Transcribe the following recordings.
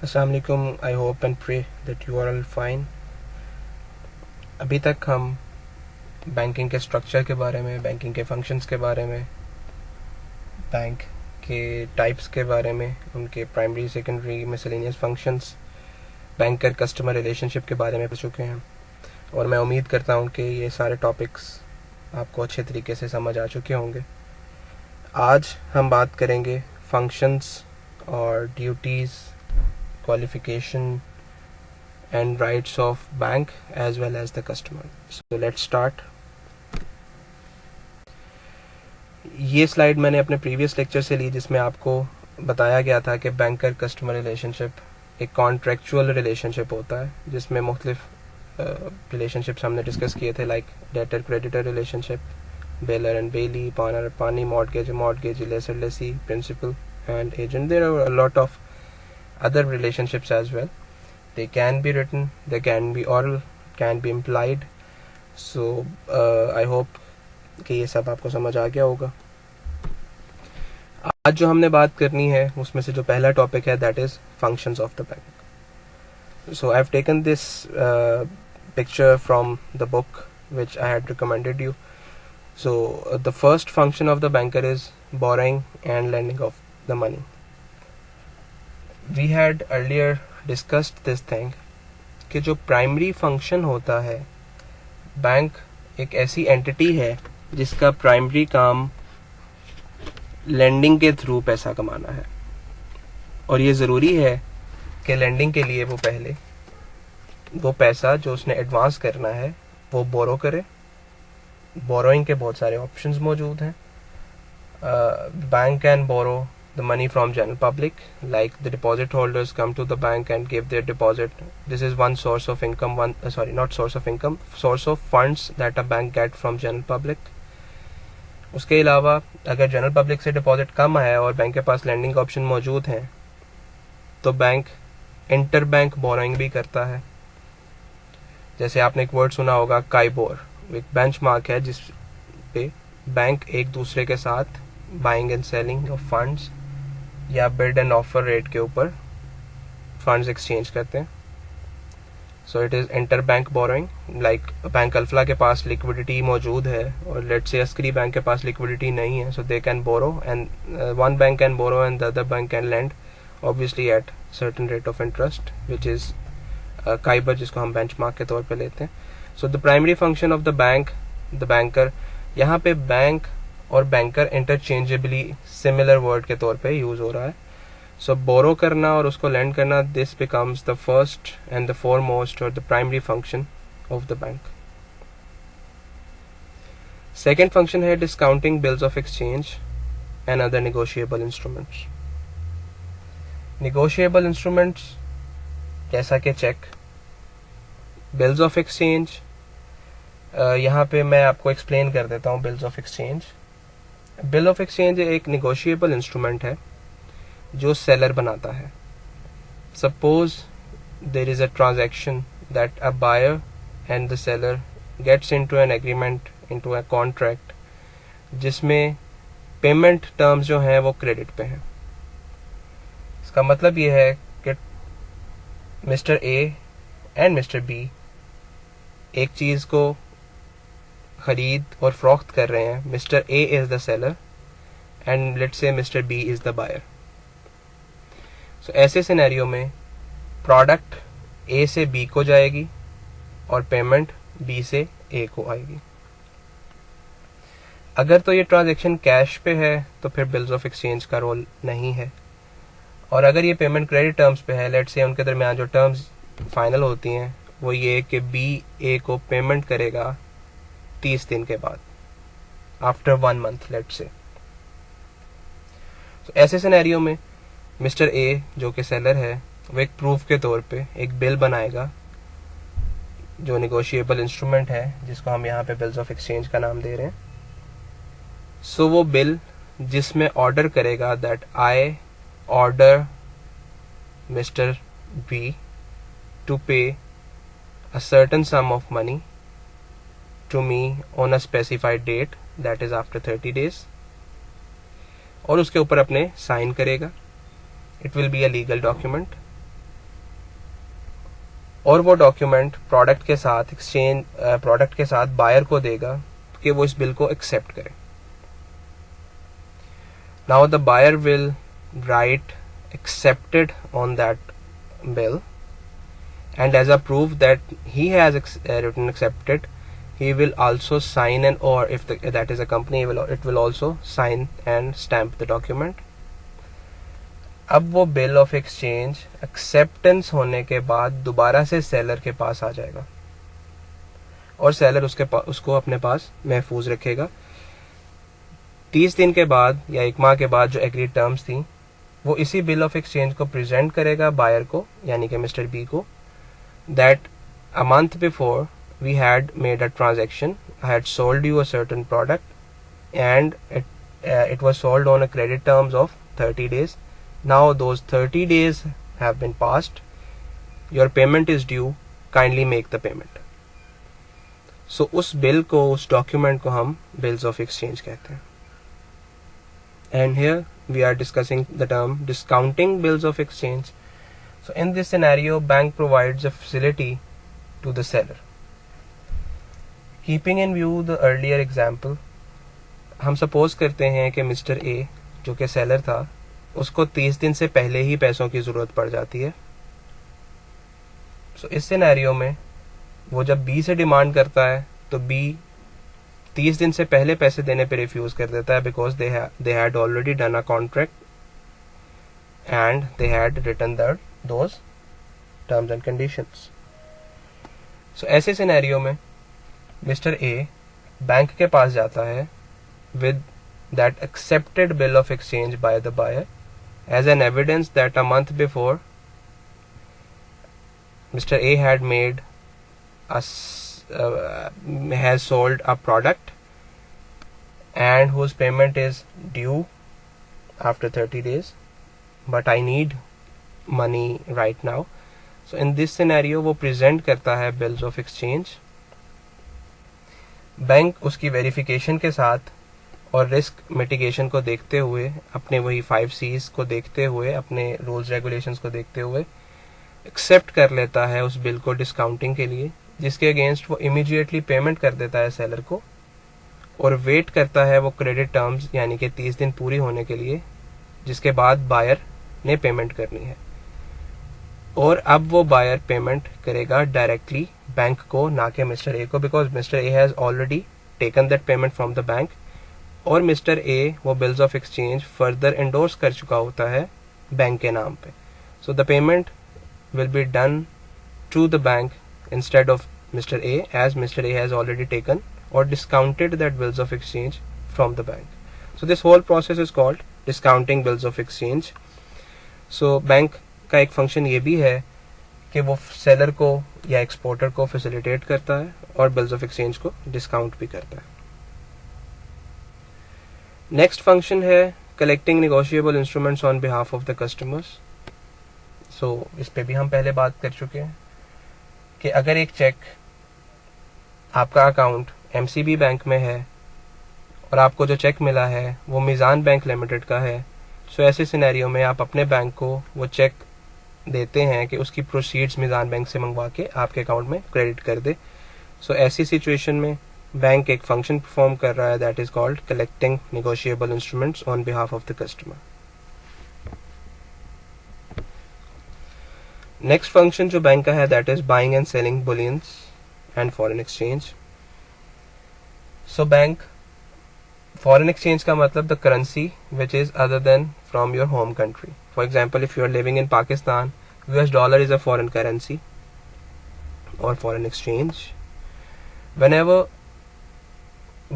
अस्सलाम वालेकुम। I hope and pray that you are all fine. अभी तक हम बैंकिंग के स्ट्रक्चर के बारे में, बैंकिंग के फंक्शंस के बारे में, बैंक के टाइप्स के बारे में, उनके primary secondary miscellaneous functions, banker customer relationship के बारे में पढ़ चुके हैं और मैं उम्मीद करता हूँ कि ये सारे टॉपिक्स आपको अच्छे तरीके से समझ आ चुके होंगे। आज हम बात करेंगे फंक्शंस और duties, qualification and rights of bank as well as the customer. So let's start. ये स्लाइड मैंने अपने प्रीवियस लेक्चर से ली जिसमें आपको बताया गया था कि बैंकर कस्टमर रिलेशनशिप एक कॉन्ट्रेक्चुअल रिलेशनशिप होता है जिसमें मुख्तलिफ रिलेशनशिप्स हमने डिस्कस किए थे, like debtor creditor relationship, bailor and bailee, pawnor pawnee, mortgage lessor lessee, principal and agent. There are a lot of other relationships as well. They can be written, they can be oral, can be implied. So I hope कि ये सब आपको समझ आ गया होगा। आज जो हमने बात करनी है उसमें से जो पहला टॉपिक है that is functions of the bank. So I have taken this picture from the book which I had recommended you. So the first function of the banker is borrowing and lending of the money. We had earlier discussed this thing कि जो primary function होता है, bank एक ऐसी entity है जिसका primary काम lending के थ्रू पैसा कमाना है और ये ज़रूरी है कि लेंडिंग के लिए वो पहले वो पैसा जो उसने एडवांस करना है वो बोरो करे। बोरोइंग के बहुत सारे ऑप्शंस मौजूद हैं। Bank can borrow the money from general public, like the deposit holders come to the bank and give their deposit. This is one source of income, source of funds that a bank get from general public. उसके अलावा अगर general public से deposit कम है और bank के पास landing option मौजूद हैं तो बैंक इंटर बैंक बोरोइंग भी करता है। जैसे आपने एक वर्ड सुना होगा काइबोर, एक बेंचमार्क है जिस पे बैंक एक दूसरे के साथ buying and selling of funds या बिड एंड ऑफर रेट के ऊपर फंड्स एक्सचेंज करते हैं। So it is inter bank borrowing. Like bank Alfalah के पास लिक्विडिटी मौजूद है और लेट्स से अस्करी बैंक के पास लिक्विडिटी नहीं है, so they can borrow and one bank can borrow and the other bank can lend, obviously at certain rate of interest which is KIBOR, जिसको हम benchmark के तौर पे लेते हैं। So the primary function of the bank, the banker, यहाँ पे bank और बैंकर इंटरचेंजेबली सिमिलर वर्ड के तौर पे यूज हो रहा है। सो बोरो करना और उसको लेंड करना, this becomes the first and the foremost और the primary function of the bank. Second function है discounting bills of exchange and other negotiable instruments. Negotiable instruments जैसा कि चेक, बिल्स ऑफ एक्सचेंज, यहाँ पे मैं आपको एक्सप्लेन कर देता हूँ bills of exchange. Bill of exchange एक निगोशिएबल इंस्ट्रूमेंट है जो सेलर बनाता है। Suppose there is a transaction that a buyer and the seller gets into an agreement, into a contract, जिसमें पेमेंट टर्म्स जो हैं वो क्रेडिट पे हैं। इसका मतलब ये है कि mister A and mister B एक चीज को खरीद और फरोख्त कर रहे हैं। Mister A is the seller and let's say mister B is the buyer. So ऐसे सिनेरियो में प्रोडक्ट ए से बी को जाएगी और पेमेंट बी से ए को आएगी। अगर तो ये ट्रांजैक्शन कैश पे है तो फिर बिल्स ऑफ एक्सचेंज का रोल नहीं है, और अगर ये पेमेंट क्रेडिट टर्म्स पे है, लेट्स से उनके दरमियान जो टर्म्स फाइनल होती हैं वो ये कि बी ए को पेमेंट करेगा 30 दिन के बाद, आफ्टर 1 month लेट्स से। ऐसे सिनेरियो में मिस्टर ए जो कि सेलर है वो एक प्रूफ के तौर पे एक बिल बनाएगा जो निगोशिएबल इंस्ट्रूमेंट है जिसको हम यहाँ पे बिल्स ऑफ एक्सचेंज का नाम दे रहे हैं। सो वो बिल जिसमें ऑर्डर करेगा that I order Mister B to pay a certain sum of money to me on a specified date, that is after 30 days, और उसके ऊपर अपने साइन करेगा। It will be a legal document और वो document product के साथ buyer को देगा कि वो इस बिल को एक्सेप्ट करे. Now the buyer will write accepted on that bill, and as a proof that he has written accepted, he will also sign or if that is a company, it will also sign and stamp the document. अब वो bill of exchange acceptance होने के बाद दोबारा से seller के पास आ जाएगा और सेलर उसको अपने पास महफूज रखेगा. 30 दिन के बाद या 1 माह के बाद जो एग्रीड टर्म्स थी वो इसी बिल ऑफ एक्सचेंज को प्रेजेंट करेगा बायर को, यानी कि मिस्टर बी को, that a month before we had made a transaction, I had sold you a certain product and it was sold on a credit terms of 30 days. Now those 30 days have been passed. Your payment is due. Kindly make the payment. So उस bill को, उस document को हम bills of exchange कहते हैं. And here we are discussing the term discounting bills of exchange. So in this scenario, bank provides a facility to the seller. Keeping in view the earlier example, हम suppose करते हैं कि mister ए जो कि seller था उसको 30 दिन से पहले ही पैसों की ज़रूरत पड़ जाती है. So इस सिनेरियो में वो जब बी से डिमांड करता है तो बी 30 दिन से पहले पैसे देने पे रिफ्यूज कर देता है, because they had already done a contract and they had written those terms and conditions. So ऐसे सिनेरियो में मिस्टर ए बैंक के पास जाता है with that accepted bill of exchange by the buyer as an evidence that a month before Mister A had made has sold a product and whose payment is due after 30 days, but I need money right now. So in this scenario वो present करता है bills of exchange. Bank उसकी verification के साथ और risk mitigation को देखते हुए, अपने वही 5 C's को देखते हुए, अपने रूल्स रेगुलेशंस को देखते हुए एक्सेप्ट कर लेता है उस बिल को डिस्काउंटिंग के लिए, जिसके अगेंस्ट वो इमीडिएटली पेमेंट कर देता है सेलर को और वेट करता है वो क्रेडिट टर्म्स यानी कि 30 दिन पूरी होने के लिए, जिसके बाद बायर ने पेमेंट करनी है. और अब वो बायर पेमेंट करेगा डायरेक्टली बैंक को, ना कि मिस्टर ए को, because mister A has already taken that payment from the bank और मिस्टर ए वो bills of exchange further endorse कर चुका होता है बैंक के नाम पे. So the payment will be done to the bank instead of Mr. A, as Mr. A has already taken or discounted that bills of exchange from the bank. So this whole process is called discounting bills of exchange. So bank का एक function ये भी है कि वो seller को या exporter को फैसिलिटेट करता है और बिल्स ऑफ एक्सचेंज को डिस्काउंट भी करता है. नेक्स्ट फंक्शन है collecting negotiable instruments on behalf of the customers. So इस पे भी हम पहले बात कर चुके हैं कि अगर एक चेक, आपका अकाउंट एमसीबी बैंक में है और आपको जो चेक मिला है वो मीज़ान बैंक लिमिटेड का है, सो ऐसे सिनेरियो में आप अपने बैंक को वो चेक देते हैं कि उसकी प्रोसीड्स मीज़ान बैंक से मंगवा के आपके अकाउंट में क्रेडिट कर दे. सो ऐसी सिचुएशन में बैंक एक फंक्शन परफॉर्म कर रहा है, that is called collecting negotiable instruments on behalf of the customer. Next function जो बैंक का है that is buying and selling bullions and foreign exchange. So bank foreign exchange का मतलब the currency which is other than from your home country. For example, if you are living in Pakistan, US dollar is a foreign currency or foreign exchange. Whenever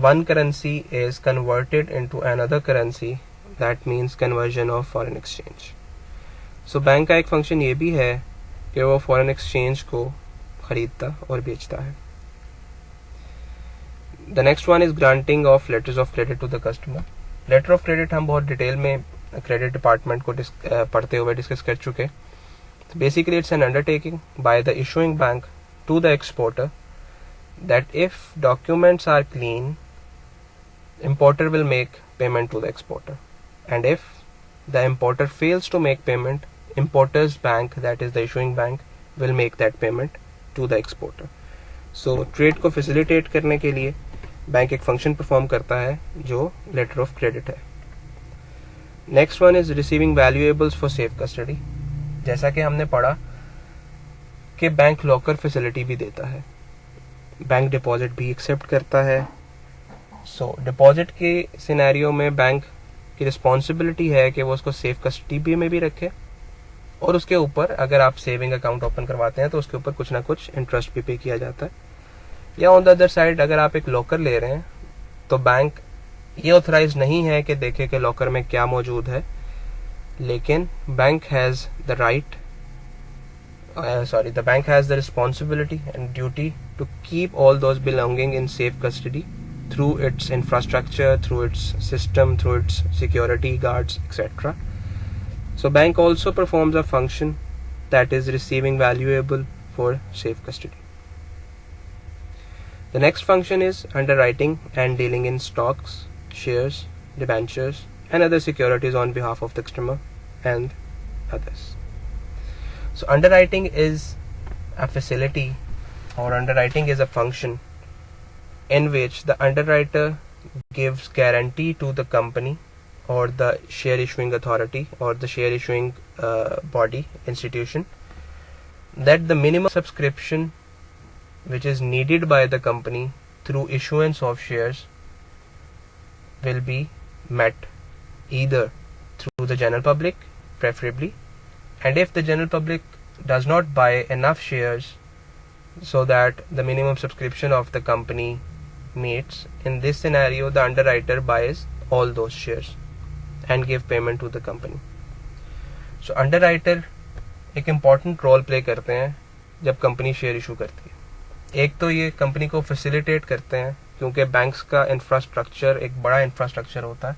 one currency is converted into another currency, that means conversion of foreign exchange. So bank का एक function ये भी है कि वो foreign exchange को खरीदता और बेचता है. The next one is granting of letters of credit to the customer. Letter of credit हम बहुत डिटेल में क्रेडिट डिपार्टमेंट को पढ़ते हुए डिस्कस कर चुके. Basically it's an undertaking by the issuing bank to the exporter that if documents are clean, importer will make payment to the exporter, and if the importer fails to make payment, importer's bank, that is the issuing bank, will make that payment to the exporter. So trade को facilitate करने के लिए bank एक function perform करता है जो letter of credit है। Next one is receiving valuables for safe custody. जैसा कि हमने पढ़ा कि बैंक लॉकर फैसिलिटी भी देता है, बैंक डिपॉजिट भी एक्सेप्ट करता है। सो डिपॉजिट के सिनेरियो में बैंक की रिस्पॉन्सिबिलिटी है कि वो उसको सेफ कस्टडी में भी रखे, और उसके ऊपर अगर आप सेविंग अकाउंट ओपन करवाते हैं तो उसके ऊपर कुछ ना कुछ इंटरेस्ट भी पे किया जाता है। या ऑन द अदर साइड अगर आप एक लॉकर ले रहे हैं तो बैंक ये ऑथराइज नहीं है कि देखे कि लॉकर में क्या मौजूद है, लेकिन bank has the right the bank has the responsibility and duty to keep all those belonging in safe custody through its infrastructure, through its system, through its security guards, etc. So bank also performs a function that is receiving valuable for safe custody. The next function is underwriting and dealing in stocks, shares, debentures and other securities on behalf of the customer and others. So underwriting is a facility, or underwriting is a function in which the underwriter gives guarantee to the company or the share issuing authority or the share issuing body institution that the minimum subscription which is needed by the company through issuance of shares will be met either through the general public preferably, and if the general public does not buy enough shares so that the minimum subscription of the company meets, in this scenario the underwriter buys all those shares and give payment to the company. So underwriter एक important role play करते हैं जब company share issue करती है। एक तो ये company को फैसिलिटेट करते हैं क्योंकि बैंक्स का इंफ्रास्ट्रक्चर एक बड़ा इंफ्रास्ट्रक्चर होता है।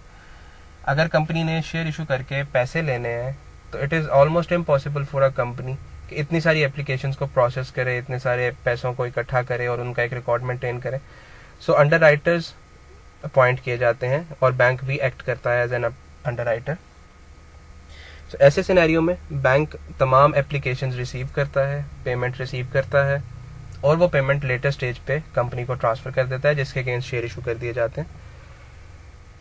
अगर कंपनी ने शेयर इशू करके पैसे लेने हैं तो it is almost impossible for a company कि इतनी सारी एप्लीकेशंस को प्रोसेस करे, इतने सारे पैसों को इकट्ठा करे और उनका एक रिकॉर्ड मेंटेन करे। सो अंडर राइटर्स अपॉइंट किए जाते हैं और बैंक भी एक्ट करता है एज एन अंडर राइटर। सो ऐसे सिनेरियो में बैंक तमाम एप्लीकेशंस रिसीव करता है, पेमेंट रिसीव करता है और वो पेमेंट लेटर स्टेज पे कंपनी को ट्रांसफर कर देता है जिसके अगेंस्ट शेयर इशू कर दिए जाते हैं।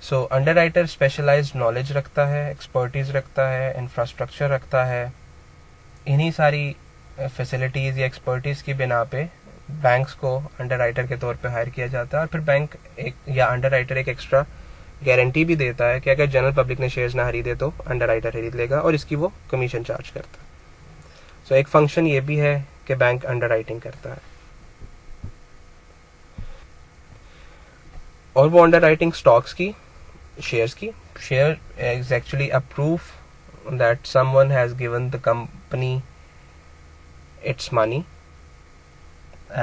सो अंडरराइटर स्पेशलाइज्ड नॉलेज रखता है, एक्सपर्टीज रखता है, इंफ्रास्ट्रक्चर रखता है। इन्हीं सारी फैसिलिटीज़ या एक्सपर्टीज़ की बिना पे बैंक्स को अंडरराइटर के तौर पे हायर किया जाता है और फिर बैंक एक या अंडरराइटर एक एक्स्ट्रा गारंटी भी देता है कि अगर जनरल पब्लिक ने शेयर्स ना खरीदे तो अंडरराइटर खरीद लेगा और इसकी वो कमीशन चार्ज करता है। सो एक फंक्शन ये भी है कि बैंक अंडरराइटिंग करता है और वो अंडरराइटिंग स्टॉक्स की, shares की। share is actually a proof that someone has given the company its money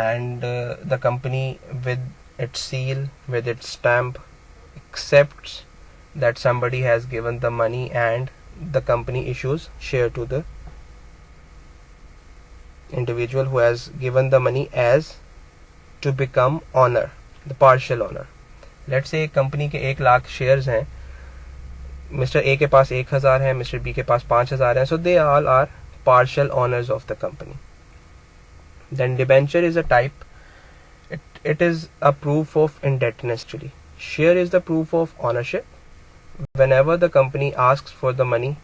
and the company with its seal, with its stamp accepts that somebody has given the money and the company issues share to the individual who has given the money as to become owner, the partial owner. Let's say company के 1 lakh shares हैं, mister ए के पास 1000 है, mister B के पास 5000 है, so they all are partial owners of the company. Then debenture is a type, it is a proof of indebtedness. Actually share is the proof of ownership. Whenever the company asks for the money,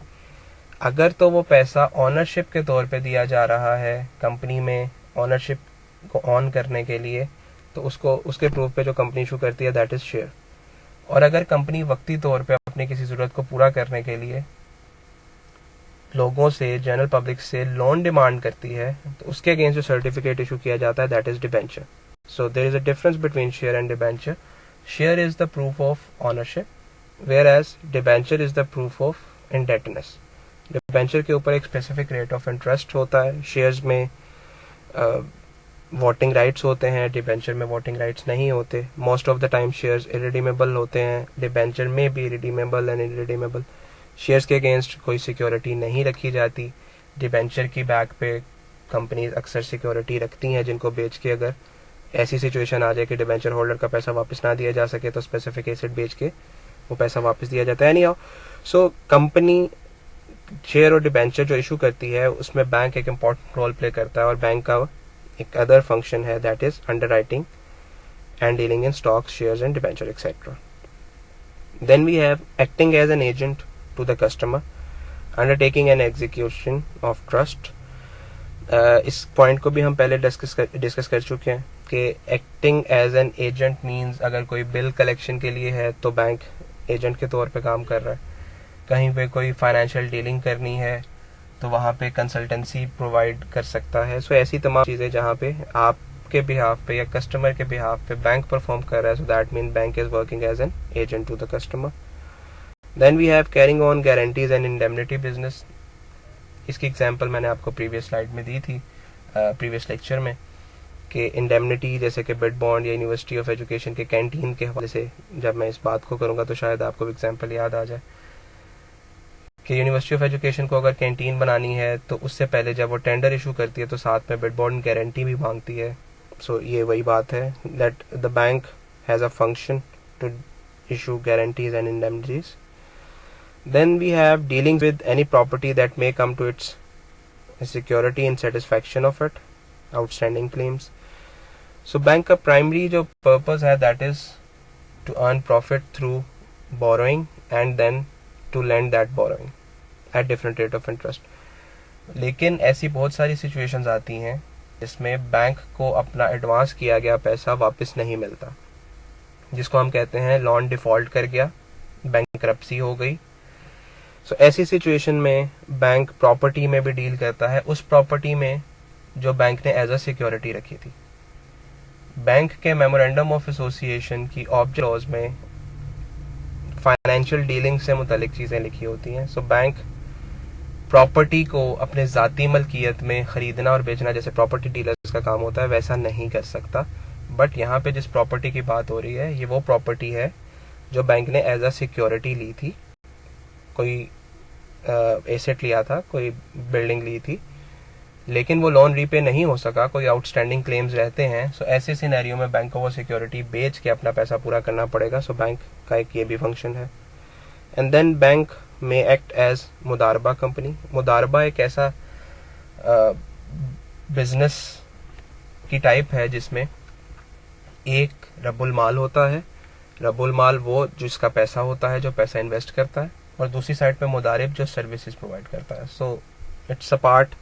अगर तो वो पैसा ownership के तौर पे दिया जा रहा है कंपनी में ओनरशिप को ऑन करने के लिए, तो उसको उसके प्रूफ पे जो कंपनी इशू करती है दैट इज शेयर। और अगर कंपनी वक्ती तौर पे अपनी किसी ज़रूरत को पूरा करने के लिए लोगों से, जनरल पब्लिक से लोन डिमांड करती है तो उसके अगेंस्ट जो सर्टिफिकेट इशू किया जाता है that is debenture. So there is a difference between share and debenture. Share is the proof of ownership whereas debenture is the proof of indebtedness. Debenture के ऊपर एक स्पेसिफिक रेट ऑफ इंटरेस्ट होता है, shares में voting rights होते हैं, debenture में voting rights नहीं होते। Most of the time shares irredeemable होते हैं, डिबेंचर में भी रिडीमेबल एंड इरिडीमेबल। शेयर्स के अगेंस्ट कोई सिक्योरिटी नहीं रखी जाती। डिबेंचर की बैक पे कंपनीज अक्सर सिक्योरिटी रखती हैं जिनको बेच के अगर ऐसी सिचुएशन आ जाए कि डिबेंचर होल्डर का पैसा वापस ना दिया जा सके तो स्पेसिफिक एसेट बेच के वो पैसा वापस दिया जाता है। नहीं आओ सो कंपनी शेयर और डिबेंचर जो इशू करती है उसमें बैंक एक इम्पॉर्टेंट रोल प्ले करता है और बैंक का एक अदर फंक्शन है that is underwriting and dealing in stocks, shares and debenture, etc. Then we have acting as an agent to the customer, undertaking an execution of trust. इस point को भी हम पहले डिस्कस कर चुके हैं कि acting as an agent means अगर कोई बिल कलेक्शन के लिए है तो बैंक एजेंट के तौर पे काम कर रहा है, कहीं पे कोई फाइनेंशियल डीलिंग करनी है तो वहाँ पे कंसल्टेंसी प्रोवाइड कर सकता है. सो ऐसी तमाम चीज़ें जहाँ पे आप के बिहाफ पे या कस्टमर के बिहाफ पे बैंक परफॉर्म कर रहा है, so that mean bank is working as an agent to the customer. Then we have carrying on guarantees and indemnity business. इसकी एग्जांपल मैंने आपको प्रीवियस स्लाइड में दी थी, प्रीवियस लेक्चर में, कि इंडेमनिटी जैसे कि बिड बॉन्ड या यूनिवर्सिटी ऑफ एजुकेशन के कैंटीन के हवाले से जब मैं इस बात को करूँगा तो शायद आपको एग्जाम्पल याद आ जाए कि यूनिवर्सिटी ऑफ एजुकेशन को अगर कैंटीन बनानी है तो उससे पहले जब वो टेंडर इशू करती है तो साथ में बिड बॉन्ड गारंटी भी मांगती है. सो ये वही बात है that the bank has a function to issue guarantees and indemnities. Then we have dealing with any property that may come to its security in satisfaction of it outstanding claims. So bank का primary जो purpose है that is to earn profit through borrowing and then to lend that borrowing at different rate of interest. लेकिन ऐसी बहुत सारी situations आती हैं जिसमें बैंक को अपना एडवांस किया गया पैसा वापस नहीं मिलता, जिसको हम कहते हैं लोन डिफॉल्ट कर गया, बैंकरप्सी हो गई. सो ऐसी सिचुएशन में बैंक प्रॉपर्टी में भी डील करता है, उस प्रॉपर्टी में जो बैंक ने एज अ सिक्योरिटी रखी थी. बैंक के मेमोरेंडम ऑफ एसोसिएशन की ऑब्जेक्ट क्लॉज में फाइनेंशियल डीलिंग से मुतालिक चीज़ें लिखी होती हैं. सो बैंक प्रॉपर्टी को अपने ज़ाती मलकियत में ख़रीदना और बेचना जैसे प्रॉपर्टी डीलर्स का काम होता है वैसा नहीं कर सकता. बट यहाँ पे जिस प्रॉपर्टी की बात हो रही है ये वो प्रॉपर्टी है जो बैंक ने एज अ सिक्योरिटी ली थी, कोई एसेट लिया था, कोई बिल्डिंग ली थी, लेकिन वो लोन रीपे नहीं हो सका, कोई आउटस्टैंडिंग क्लेम्स रहते हैं. सो ऐसे सिनेरियो में बैंक को वो सिक्योरिटी बेच के अपना पैसा पूरा करना पड़ेगा. सो बैंक का एक ये भी फंक्शन है. एंड देन बैंक में एक्ट एज मुदारबा कंपनी. मुदारबा एक ऐसा बिजनेस की टाइप है जिसमें एक रब्बुल माल होता है. रब्बुल माल वो जिसका पैसा होता है, जो पैसा इन्वेस्ट करता है, और दूसरी साइड पे मुदारिब जो सर्विसेज प्रोवाइड करता है. सो इट्स अ पार्ट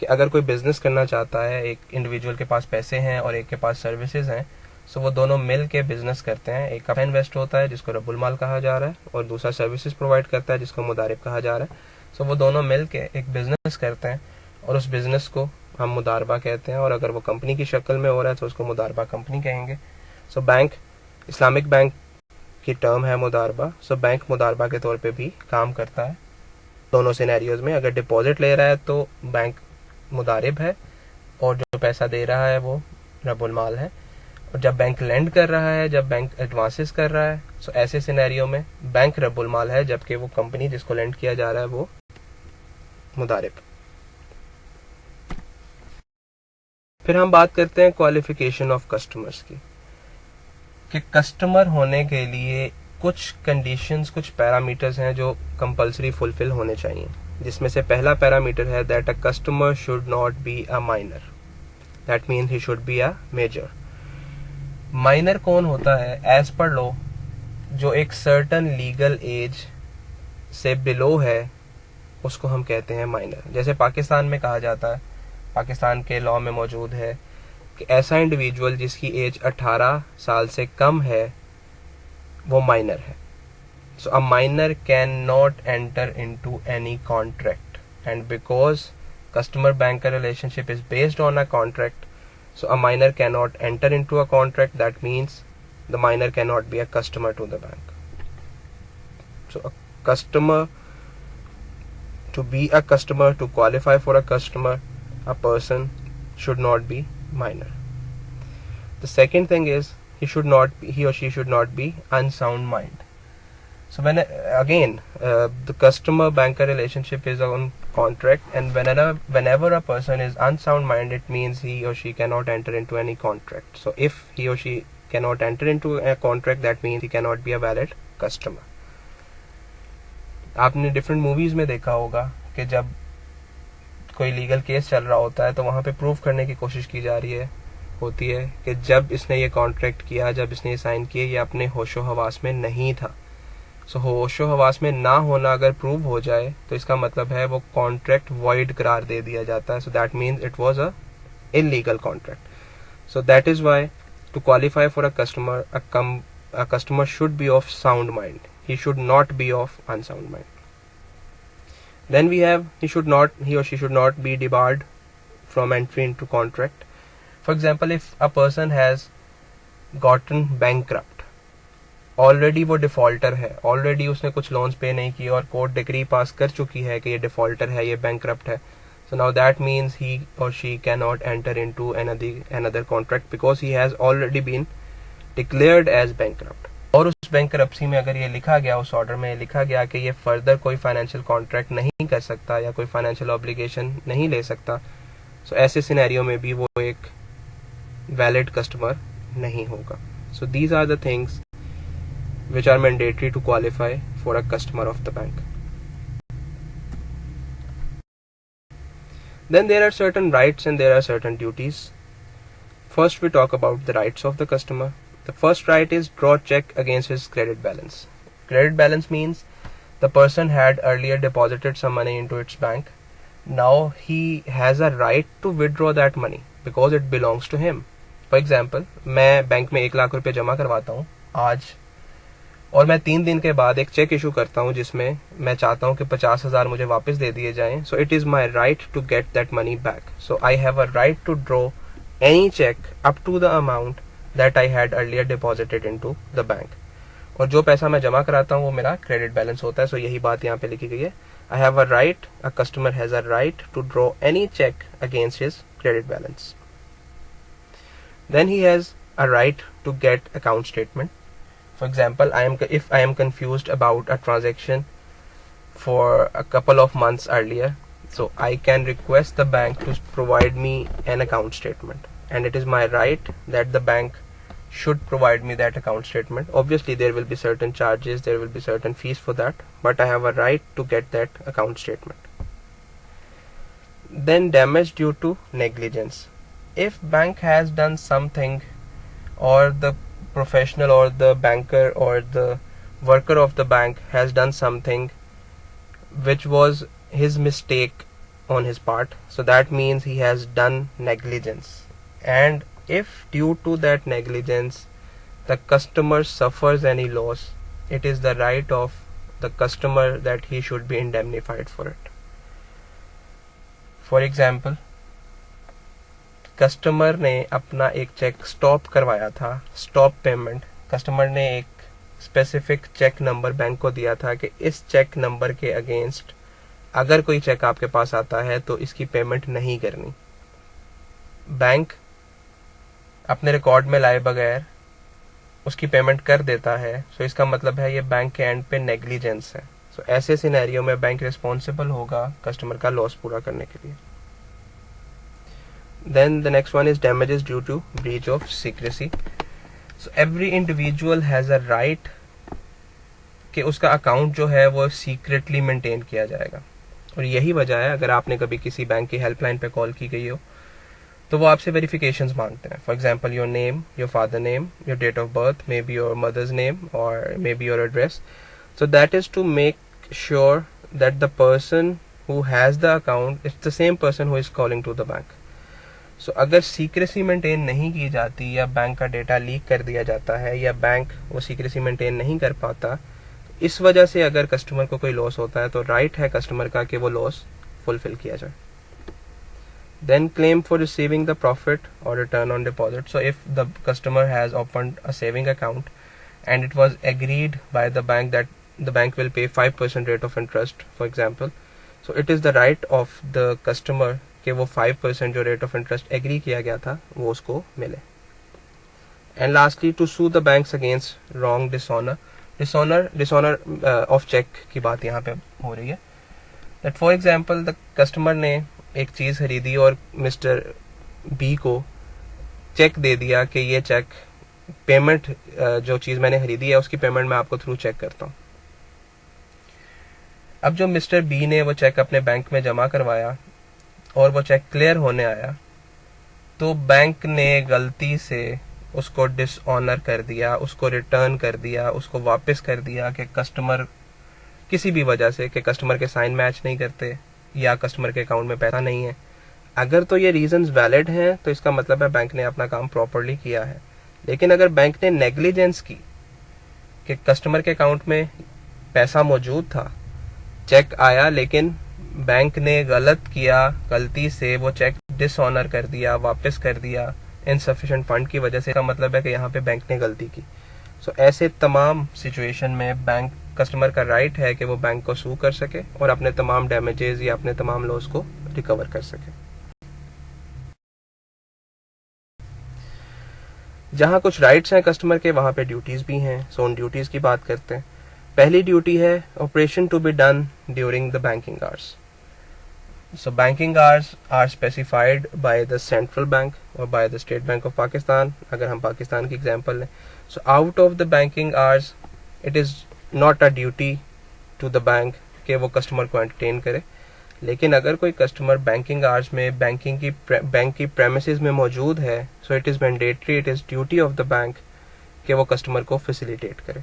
कि अगर कोई बिजनेस करना चाहता है, एक इंडिविजुअल के पास पैसे हैं और एक के पास सर्विसेज हैं, सो वो दोनों मिल के बिजनेस करते हैं. एक का इन्वेस्ट होता है जिसको रब्बुल माल कहा जा रहा है और दूसरा सर्विसेज प्रोवाइड करता है जिसको मुदारिब कहा जा रहा है. सो वो दोनों मिल के एक बिजनेस करते हैं और उस बिजनेस को हम मुदारबा कहते हैं, और अगर वो कंपनी की शक्ल में हो रहा है तो उसको मुदारबा कंपनी कहेंगे. सो बैंक, इस्लामिक बैंक की टर्म है मुदारबा. सो बैंक मुदारबा के तौर पे भी काम करता है दोनों सिनेरियोज में. अगर डिपॉजिट ले रहा है तो बैंक मुदारिब है और जो पैसा दे रहा है वो रब्बुल माल है. और जब बैंक लेंड कर रहा है, जब बैंक एडवांसेस कर रहा है, सो ऐसे सिनेरियो में बैंक रब्बुल माल है जबकि वो कंपनी जिसको लेंड किया जा रहा है वो मुदारिब. फिर हम बात करते हैं क्वालिफिकेशन ऑफ कस्टमर्स की, कि कस्टमर होने के लिए कुछ कंडीशंस, कुछ पैरामीटर्स हैं जो कंपलसरी फुलफिल होने चाहिए, जिसमें से पहला पैरामीटर है that a customer should not be a minor. That means he should be a major. Minor कौन होता है? एज पर लॉ जो एक सर्टन लीगल एज से बिलो है उसको हम कहते हैं माइनर. जैसे पाकिस्तान में कहा जाता है, पाकिस्तान के लॉ में मौजूद है कि ऐसा इंडिविजुअल जिसकी एज 18 साल से कम है वो माइनर है. So a minor can not enter into any contract, and because customer banker relationship is based on a contract, so a minor cannot enter into a contract. That means the minor cannot be a customer to the bank. So a customer, to be a customer, to qualify for a customer, a person should not be minor. The second thing is he or she should not be unsound mind. So when again the customer banker relationship is on contract, and whenever a person is unsound mind, it means he or she cannot enter into any contract. So if he or she cannot enter into a contract, that means he cannot be a valid customer. आपने different movies में देखा होगा कि जब कोई legal case चल रहा होता है तो वहाँ पे प्रूव करने की कोशिश की जा रही होती है कि जब इसने ये कॉन्ट्रैक्ट किया, जब इसने ये साइन किए, ये अपने होशो हवास में नहीं था। सो होशो हवास में ना होना अगर प्रूव हो जाए तो इसका मतलब है वो कॉन्ट्रैक्ट वॉइड करार दे दिया जाता है। So that means it was a illegal contract. So that is why to qualify for a customer, a customer should be of sound mind. He should not be of unsound mind. Then we have he or she should not be debarred from entry into contract. For example, if a person has gotten bankrupt, already वो defaulter है, already उसने कुछ loans पे नहीं किए और court decree pass कर चुकी है कि ये डिफॉल्टर है, ये बैंकक्रप्ट है। So now that means he or she cannot enter into another contract because he has already been declared as bankrupt. और उस बैंकरप्सी में अगर ये लिखा गया, उस ऑर्डर में लिखा गया कि ये फर्दर कोई फाइनेंशियल कॉन्ट्रैक्ट नहीं कर सकता या कोई फाइनेंशियल ऑब्लिगेशन नहीं ले सकता, सो ऐसे सिनेरियो में भी वो एक वैलिड कस्टमर नहीं होगा। So these are the things which are mandatory to qualify for a customer of the bank. Then there are certain rights and there are certain duties. First we talk about the rights of the customer. The first right is draw check against his credit balance. Credit balance means the person had earlier deposited some money into its bank. Now he has a right to withdraw that money because it belongs to him. For example, मैं bank में 1 लाख रुपए जमा करवाता हूँ आज, और मैं 3 दिन के बाद एक चेक इशू करता हूँ जिसमें मैं चाहता हूँ कि 50,000 मुझे वापस दे दिए जाएं। So it is my right to get that money back. So I have a right to draw any cheque up to the amount that I had earlier deposited into the bank. और जो पैसा मैं जमा कराता हूँ वो मेरा credit balance होता है। सो यही बात यहाँ पे लिखी गई है, I have a right, a customer has a right to draw any cheque against his credit balance. Then he has a right to get account statement. For example, if I am confused about a transaction for a couple of months earlier, so I can request the bank to provide me an account statement, and it is my right that the bank should provide me that account statement. Obviously there will be certain charges, there will be certain fees for that, but I have a right to get that account statement. Then damage due to negligence. If bank has done something, or the professional or the banker or the worker of the bank has done something which was his mistake on his part, so that means he has done negligence. And if due to that negligence the customer suffers any loss, it is the right of the customer that he should be indemnified for it. For example, customer ने अपना एक check stop करवाया था, stop payment. Customer ने एक specific check number bank को दिया था कि इस चेक नंबर के अगेंस्ट अगर कोई चेक आपके पास आता है तो इसकी पेमेंट नहीं करनी। बैंक अपने रिकॉर्ड में लाए बगैर उसकी पेमेंट कर देता है, सो इसका मतलब है ये बैंक के एंड पे नेग्लिजेंस है। सो ऐसे सिनेरियो में बैंक रिस्पॉन्सिबल होगा कस्टमर का लॉस पूरा करने के लिए। Then the next one is damages due to breach of secrecy. So every individual has a right कि उसका अकाउंट जो है वो सीक्रेटली मेंटेन किया जाएगा। और यही वजह है, अगर आपने कभी किसी बैंक की हेल्पलाइन पे कॉल की गई हो तो वो आपसे वेरिफिकेशंस मांगते हैं। For example your name, your father name, your date of birth, may be your mother's name और may be your address. So that is to make sure that the person who has the account is the same person who is calling to the bank. So अगर secrecy maintain नहीं की जाती या bank का data leak कर दिया जाता है या बैंक वो सीक्रेसी मेंटेन नहीं कर पाता, इस वजह से अगर कस्टमर को कोई लॉस होता है तो राइट है कस्टमर का कि वो लॉस फुलफिल किया जाए। Then claim for receiving the profit और return on deposit. So if the customer has opened a saving account and it was agreed by the bank that the bank will pay 5% rate of interest, for example, so it is the right of the customer कि वो 5% जो rate of interest agree किया गया था वो उसको मिले. And lastly, to sue the banks against wrong dishonor of check की बात यहाँ पे हो रही है. That for example, the customer ने एक चीज़ खरीदी और मिस्टर बी को चेक दे दिया कि ये चेक पेमेंट जो चीज मैंने खरीदी है उसकी पेमेंट मैं आपको थ्रू चेक करता हूं. अब जो मिस्टर बी ने वो चेक अपने बैंक में जमा करवाया और वो चेक क्लियर होने आया तो बैंक ने गलती से उसको डिसऑनर कर दिया, उसको रिटर्न कर दिया, उसको वापस कर दिया कि कस्टमर किसी भी वजह से कि कस्टमर के साइन मैच नहीं करते या कस्टमर के अकाउंट में पैसा नहीं है, अगर तो ये रीजंस वैलिड हैं तो इसका मतलब है बैंक ने अपना काम प्रॉपरली किया है। लेकिन अगर बैंक ने नेग्लिजेंस की कि कस्टमर के अकाउंट में पैसा मौजूद था, चेक आया लेकिन बैंक ने गलत किया, गलती से वो चेक डिसऑनर कर दिया, वापस कर दिया इनसफिशिएंट फंड की वजह से, का मतलब है कि यहाँ पे बैंक ने गलती की। सो ऐसे तमाम सिचुएशन में बैंक कस्टमर का राइट है कि वो बैंक को सू कर सके और अपने तमाम डैमेजेस या अपने तमाम लॉस को रिकवर कर सके। जहां कुछ राइट्स हैं कस्टमर के, वहां पे ड्यूटीज भी हैं। सो उन ड्यूटीज की बात करते हैं। पहली ड्यूटी है operation to be done during the banking hours. So banking hours are specified by the central bank or by the State Bank of Pakistan. अगर हम पाकिस्तान की एग्जांपल लें, so out of the banking hours it is not a duty to the bank कि वो customer को entertain करे। लेकिन अगर कोई कस्टमर बैंकिंग आवर्स में बैंक की प्रेमिसेस में मौजूद है, so it is mandatory, it is duty of the bank कि वो कस्टमर को फैसिलिटेट करे।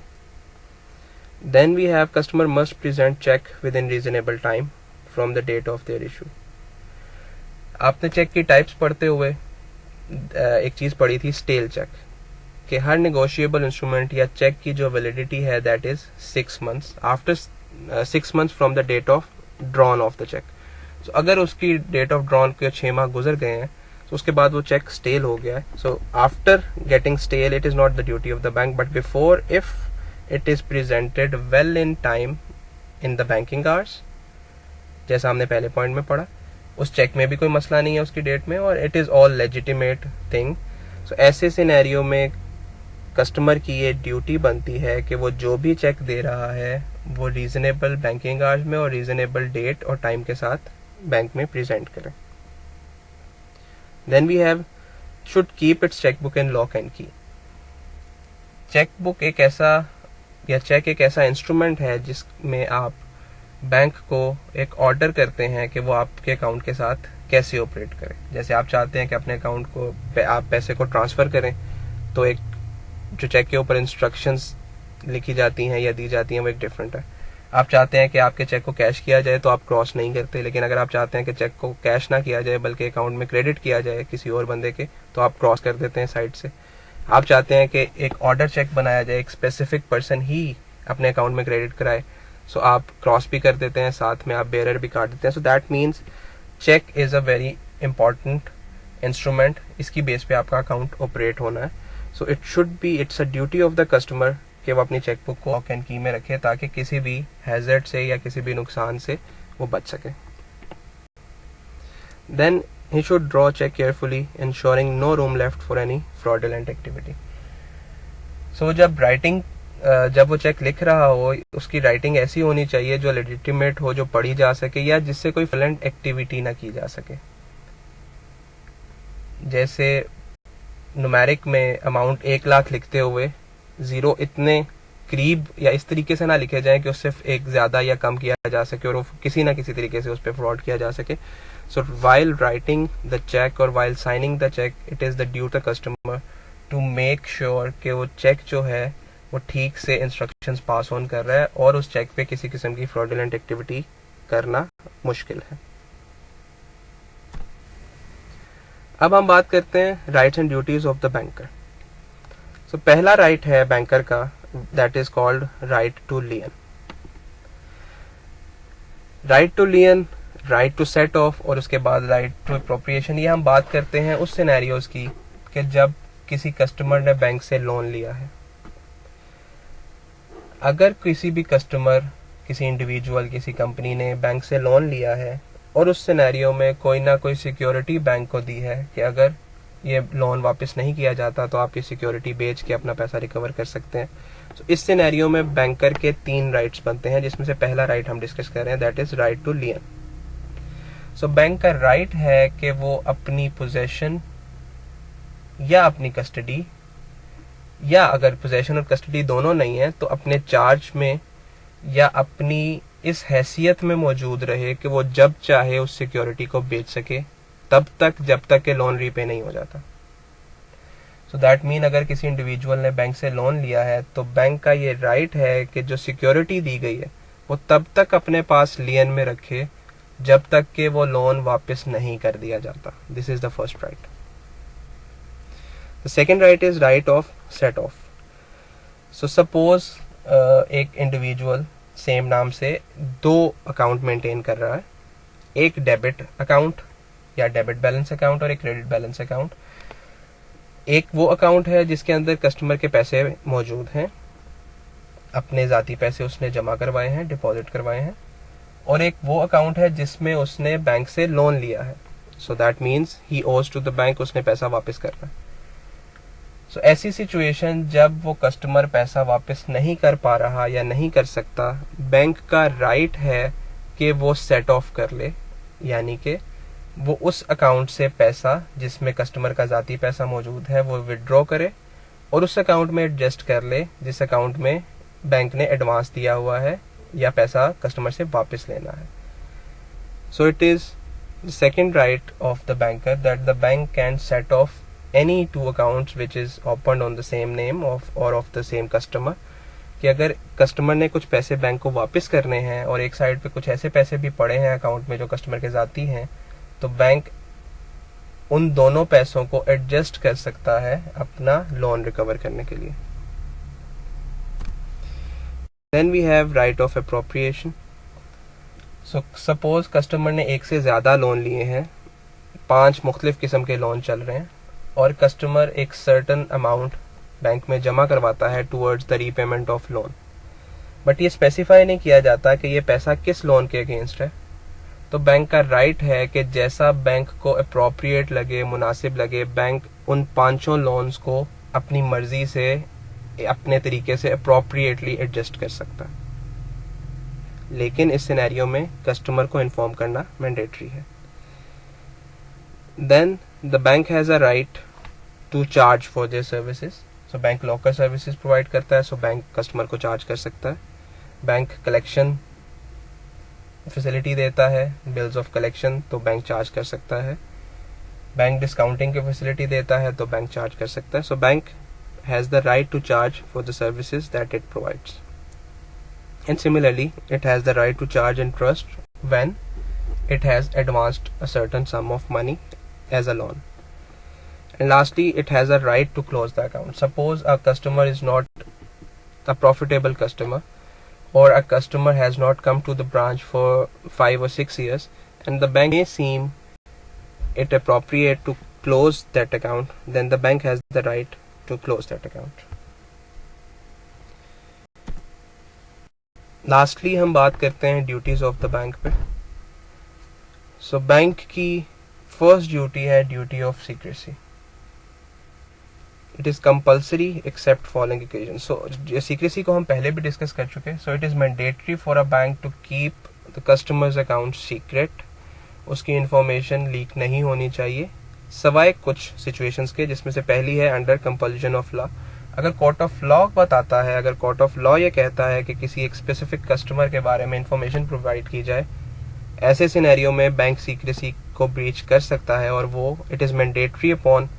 Then we have customer must present cheque with in reasonable time from the date of their issue. आपने cheque की types पढ़ते हुए एक चीज़ पढ़ी थी, स्टेल चेक, कि हर नेगोशिएबल इंस्ट्रूमेंट या चेक की जो वैलिडिटी है that is 6 months, after 6 months from the date of drawn of the cheque. So अगर उसकी डेट ऑफ ड्रॉन के 6 माह गुजर गए हैं तो उसके बाद वो चेक स्टेल हो गया है। So after getting stale it is not the duty of the bank, but before if it is presented well in time in the banking hours, जैसा हमने पहले पॉइंट में पढ़ा, उस चेक में भी कोई मसला नहीं है उसकी डेट में और it is all legitimate thing. So ऐसे सिनेरियो में कस्टमर की ये ड्यूटी बनती है कि वो जो भी चेक दे रहा है वो रीजनेबल बैंकिंग आवर्स में और रीजनेबल डेट और टाइम के साथ बैंक में प्रेजेंट करे। Then we have should keep its cheque book in lock and key. Cheque book एक ऐसा या चेक एक ऐसा इंस्ट्रूमेंट है जिसमें आप बैंक को एक ऑर्डर करते हैं कि वो आपके अकाउंट के साथ कैसे ऑपरेट करें। जैसे आप चाहते हैं कि अपने अकाउंट को आप पैसे को ट्रांसफर करें, तो एक जो चेक के ऊपर इंस्ट्रक्शंस लिखी जाती हैं या दी जाती हैं वो एक डिफरेंट है। आप चाहते हैं कि आपके चेक को कैश किया जाए तो आप क्रॉस नहीं करते, लेकिन अगर आप चाहते हैं कि चेक को कैश ना किया जाए बल्कि अकाउंट में क्रेडिट किया जाए किसी और बंदे के, तो आप क्रॉस कर देते हैं साइड से। आप चाहते हैं कि एक ऑर्डर चेक बनाया जाए, एक स्पेसिफिक पर्सन ही अपने अकाउंट में क्रेडिट कराए, सो आप क्रॉस भी कर देते हैं, साथ में आप बेरर भी काट देते हैं। So that means cheque is a very important instrument, इसकी बेस पे आपका अकाउंट ऑपरेट होना है। So it should be, it's a duty of the customer कि वो अपनी चेकबुक को लॉक एंड की में रखे ताकि किसी भी हैजर्ड से या किसी भी नुकसान से वो बच सके। Then he should draw cheque carefully ensuring no room left for any fraudulent activity. So जब वो चेक लिख रहा हो उसकी राइटिंग ऐसी होनी चाहिए जो लेजिटिमेट हो, जो पढ़ी जा सके या जिससे कोई फ्रॉडुलेंट एक्टिविटी ना की जा सके। जैसे न्यूमेरिक में अमाउंट 1 लाख लिखते हुए जीरो इतने करीब या इस तरीके से ना लिखे जाए कि उससे एक ज्यादा या कम किया जा सके और वो किसी ना किसी तरीके से उस पर फ्रॉड किया जा सके। So while writing the cheque और while signing the cheque it is the duty the customer to make sure कि वो चेक जो है वो ठीक से इंस्ट्रक्शंस पास ऑन कर रहा है और उस चेक पे किसी किस्म की फ्रॉडुलेंट एक्टिविटी करना मुश्किल है। अब हम बात करते हैं rights and duties of the banker. So पहला राइट है बैंकर का, that is called right to lien. Right to lien, right to set off और उसके बाद राइट टू अप्रोप्रिएशन। ये हम बात करते हैं उस सिनेरियोज की कि जब किसी कस्टमर ने बैंक से लोन लिया है। अगर किसी भी कस्टमर, किसी इंडिविजुअल, किसी कंपनी ने बैंक से लोन लिया है और उस सिनेरियो में कोई ना कोई सिक्योरिटी बैंक को दी है कि अगर ये लोन वापस नहीं किया जाता तो आप ये सिक्योरिटी बेच के अपना पैसा रिकवर कर सकते हैं। तो इस सिनेरियो में बैंकर के 3 राइट्स बनते हैं, जिसमें से पहला राइट हम डिस्कस कर रहे हैं, that is right to lien. सो बैंक का राइट है कि वो अपनी पोजेशन या अपनी कस्टडी, या अगर पोजेशन और कस्टडी दोनों नहीं है तो अपने चार्ज में या अपनी इस हैसियत में मौजूद रहे कि वो जब चाहे उस सिक्योरिटी को बेच सके, तब तक जब तक कि लोन रीपे नहीं हो जाता। सो दैट मीन अगर किसी इंडिविजुअल ने बैंक से लोन लिया है तो बैंक का ये राइट है कि जो सिक्योरिटी दी गई है वो तब तक अपने पास लियन में रखे जब तक कि वो लोन वापस नहीं कर दिया जाता। This is the first right. The second right is right of set of. So suppose एक इंडिविजुअल सेम नाम से दो अकाउंट मेंटेन कर रहा है, एक डेबिट अकाउंट या डेबिट बैलेंस अकाउंट और एक क्रेडिट बैलेंस अकाउंट। एक वो अकाउंट है जिसके अंदर कस्टमर के पैसे मौजूद हैं, अपने ज़ाती पैसे उसने जमा करवाए हैं, डिपॉजिट करवाए हैं, और एक वो अकाउंट है जिसमें उसने बैंक से लोन लिया है। सो दैट मीन्स ही ओज टू द बैंक, उसने पैसा वापस करना है। सो ऐसी सिचुएशन जब वो कस्टमर पैसा वापस नहीं कर पा रहा या नहीं कर सकता, बैंक का राइट है कि वो सेट ऑफ कर ले, यानी कि वो उस अकाउंट से पैसा जिसमें कस्टमर का ज़ाती पैसा मौजूद है वो विड्रॉ करे और उस अकाउंट में एडजस्ट कर ले जिस अकाउंट में बैंक ने एडवांस दिया हुआ है या पैसा कस्टमर से वापस लेना है। So it is the second right of the banker that the bank can set of any two accounts which is open on the same name of the same customer, कि अगर कस्टमर ने कुछ पैसे bank को वापस करने हैं और एक साइड पे कुछ ऐसे पैसे भी पड़े हैं अकाउंट में जो कस्टमर के ज़ाती हैं, तो बैंक उन दोनों पैसों को एडजस्ट कर सकता है अपना लोन रिकवर करने के लिए। Then we have right of appropriation. So suppose customer ने एक से ज़्यादा लोन लिए हैं, 5 मुख्तलिफ किस्म के लोन चल रहे हैं, और कस्टमर एक सर्टन अमाउंट बैंक में जमा करवाता है towards the repayment of loan, but ये स्पेसिफाई नहीं किया जाता कि ये पैसा किस लोन के अगेंस्ट है। तो बैंक का राइट है कि जैसा बैंक को अप्रोप्रिएट लगे, मुनासिब लगे, बैंक उन 5 लोन्स को अपनी मर्जी से अपने तरीके से अप्रोप्रिएटली एडजस्ट कर सकता है, लेकिन इस सिनेरियो में कस्टमर को इन्फॉर्म करना मैंडेटरी है। Then the bank has a right to charge for their services. So bank locker services provide करता है, सो बैंक कस्टमर को चार्ज कर सकता है। बैंक कलेक्शन फैसिलिटी देता है, बिल्स ऑफ कलेक्शन, तो बैंक चार्ज कर सकता है। बैंक डिस्काउंटिंग की फैसिलिटी देता है तो बैंक चार्ज कर सकता है। So bank has the right to charge for the services that it provides. And similarly, it has the right to charge interest when it has advanced a certain sum of money as a loan. And lastly, it has a right to close the account. Suppose a customer is not a profitable customer, or a customer has not come to the branch for 5 or 6 years, and the bank may seem it appropriate to close that account, then the bank has the right to close that account. Lastly, हम बात करते हैं duties of the bank पे। So bank की first duty है duty of secrecy. It is compulsory except following occasion. So secrecy को हम पहले भी डिस्कस कर चुके हैं। So it is mandatory for a bank to keep the customers account secret. उसकी इंफॉर्मेशन लीक नहीं होनी चाहिए सवाए कुछ सिचुएशंस के, जिसमें से पहली है अंडर कंपल्जन ऑफ लॉ। अगर कोर्ट ऑफ लॉ बताता है, अगर कोर्ट ऑफ लॉ ये कहता है कि किसी एक स्पेसिफिक कस्टमर के बारे में इंफॉर्मेशन प्रोवाइड की जाए, ऐसे सिनेरियो में बैंक सीक्रेसी को ब्रीच कर सकता है, और वो it is mandatory upon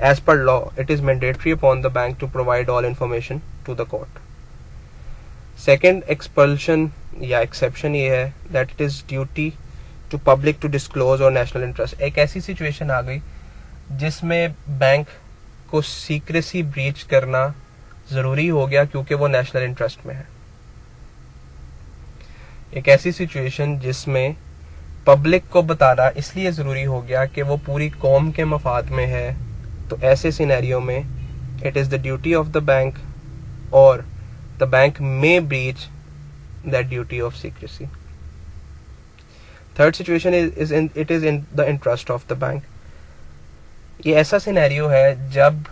as per law it is mandatory upon the bank to provide all information to the court. Second expulsion या एक्सेप्शन ये है that it is duty to public to disclose और national interest. एक ऐसी situation आ गई जिसमें bank को secrecy breach करना जरूरी हो गया क्योंकि वो नेशनल इंटरेस्ट में है। एक ऐसी सिचुएशन जिसमें पब्लिक को बताना इसलिए जरूरी हो गया कि वो पूरी कौम के मफाद में है, तो ऐसे सिनेरियो में it is the duty of the bank और the bank may breach that duty of secrecy. Third situation is in the interest of the bank. ये ऐसा सिनेरियो है जब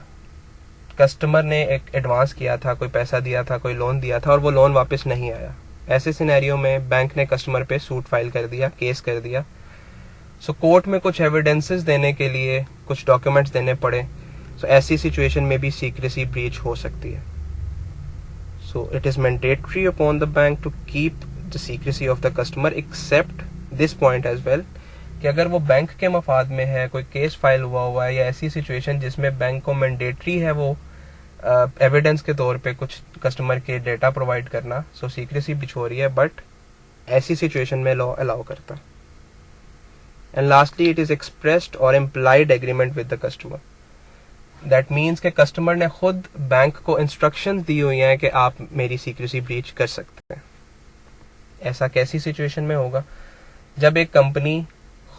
कस्टमर ने एक एडवांस किया था, कोई पैसा दिया था, कोई लोन दिया था और वो लोन वापस नहीं आया। ऐसे सिनेरियो में बैंक ने कस्टमर पे सूट फाइल कर दिया, केस कर दिया। सो कोर्ट में कुछ एविडेंसेस देने के लिए कुछ डॉक्यूमेंट्स देने पड़े। सो ऐसी सिचुएशन में भी सीक्रेसी ब्रीच हो सकती है। So it is mandatory upon the bank to keep the secrecy of the customer except this point as well कि अगर वो बैंक के मफाद में है, कोई केस फाइल हुआ है या ऐसी सिचुएशन जिसमें बैंक को मैंडेटरी है वो एविडेंस के तौर पे कुछ कस्टमर के डेटा प्रोवाइड करना, सो सीक्रेसी ब्रीच हो रही है, बट ऐसी सिचुएशन में लॉ अलाउ करता है। And lastly it is expressed और implied agreement with the customer. That means के कस्टमर ने खुद बैंक को इंस्ट्रक्शन दी हुई हैं कि आप मेरी सीक्रेसी ब्रीच कर सकते हैं। ऐसा कैसी सिचुएशन में होगा? जब एक कंपनी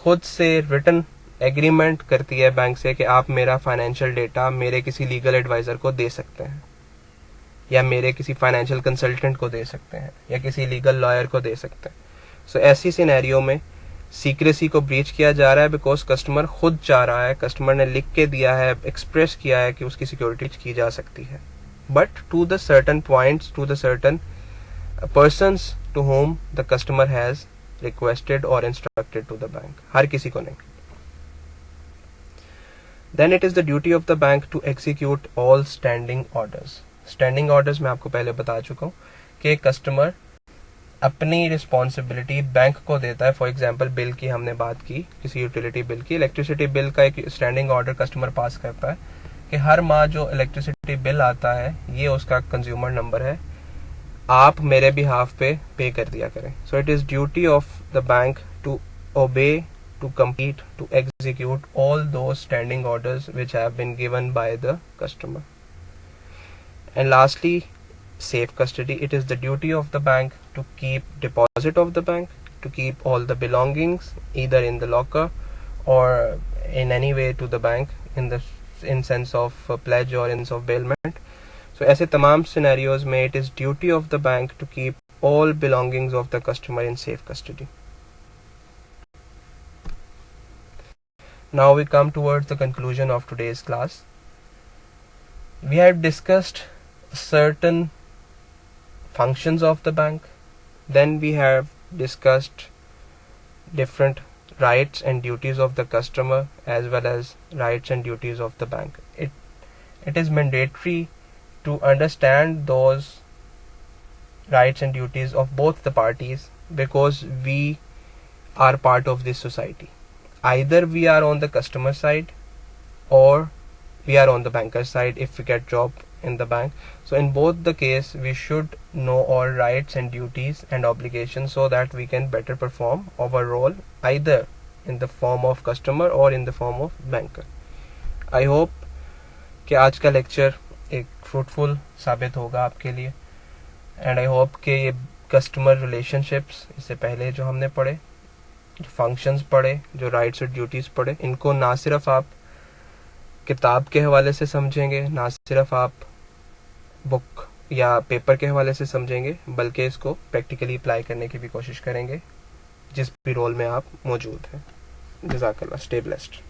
खुद से रिटन एग्रीमेंट करती है बैंक से कि आप मेरा फाइनेंशियल डेटा मेरे किसी लीगल एडवाइजर को दे सकते हैं, या मेरे किसी फाइनेंशियल कंसल्टेंट को दे सकते हैं, या किसी लीगल लॉयर को दे सकते हैं। सो ऐसी सिनेरियो में सीक्रेसी को ब्रीच किया जा रहा है बिकॉज कस्टमर खुद चाह रहा है, कस्टमर ने लिख के दिया है, एक्सप्रेस किया है कि उसकी सिक्योरिटी की जा सकती है, but to the certain points, to the certain persons to whom the customer has requested और इंस्ट्रक्टेड टू द बैंक, हर किसी को नहीं। Then it is the duty of the bank to execute all standing orders. Standing orders मैं आपको पहले बता चुका हूँ कि कस्टमर अपनी रिस्पॉन्सिबिलिटी बैंक को देता है। फॉर एग्जाम्पल बिल की हमने बात की, किसी यूटिलिटी बिल की, इलेक्ट्रिसिटी बिल का एक स्टैंडिंग ऑर्डर कस्टमर पास करता है कि हर माह जो इलेक्ट्रिसिटी बिल आता है ये उसका कंज्यूमर नंबर है, आप मेरे बिहाफ पे कर दिया करें। So it is duty of the bank to obey, to complete, to execute all those standing orders which have been given by the customer. And lastly, safe custody. It is the duty of the bank to keep deposit of the bank, to keep all the belongings either in the locker or in any way to the bank in sense of pledge or in sense of bailment. So ऐसे तमाम scenarios में it is duty of the bank to keep all belongings of the customer in safe custody. Now we come towards the conclusion of today's class. We have discussed certain functions of the bank. Then we have discussed different rights and duties of the customer as well as rights and duties of the bank. It is mandatory to understand those rights and duties of both the parties because we are part of this society. Either we are on the customer side or we are on the banker side if we get job in the bank. So in both the case we should know our rights and duties and obligations so that we can better perform our role either in the form of customer or in the form of banker. I hope कि आज का lecture एक fruitful साबित होगा आपके लिए, and I hope कि ये कस्टमर रिलेशनशिप्स इससे पहले जो हमने पढ़े, जो फंक्शंस पढ़े, जो राइट्स और ड्यूटीज़ पढ़े, इनको ना सिर्फ आप किताब के हवाले से समझेंगे, ना सिर्फ आप बुक या पेपर के हवाले से समझेंगे, बल्कि इसको प्रैक्टिकली अप्लाई करने की भी कोशिश करेंगे जिस भी रोल में आप मौजूद हैं। जज़ाकल्लाह, स्टे ब्लेस्ड।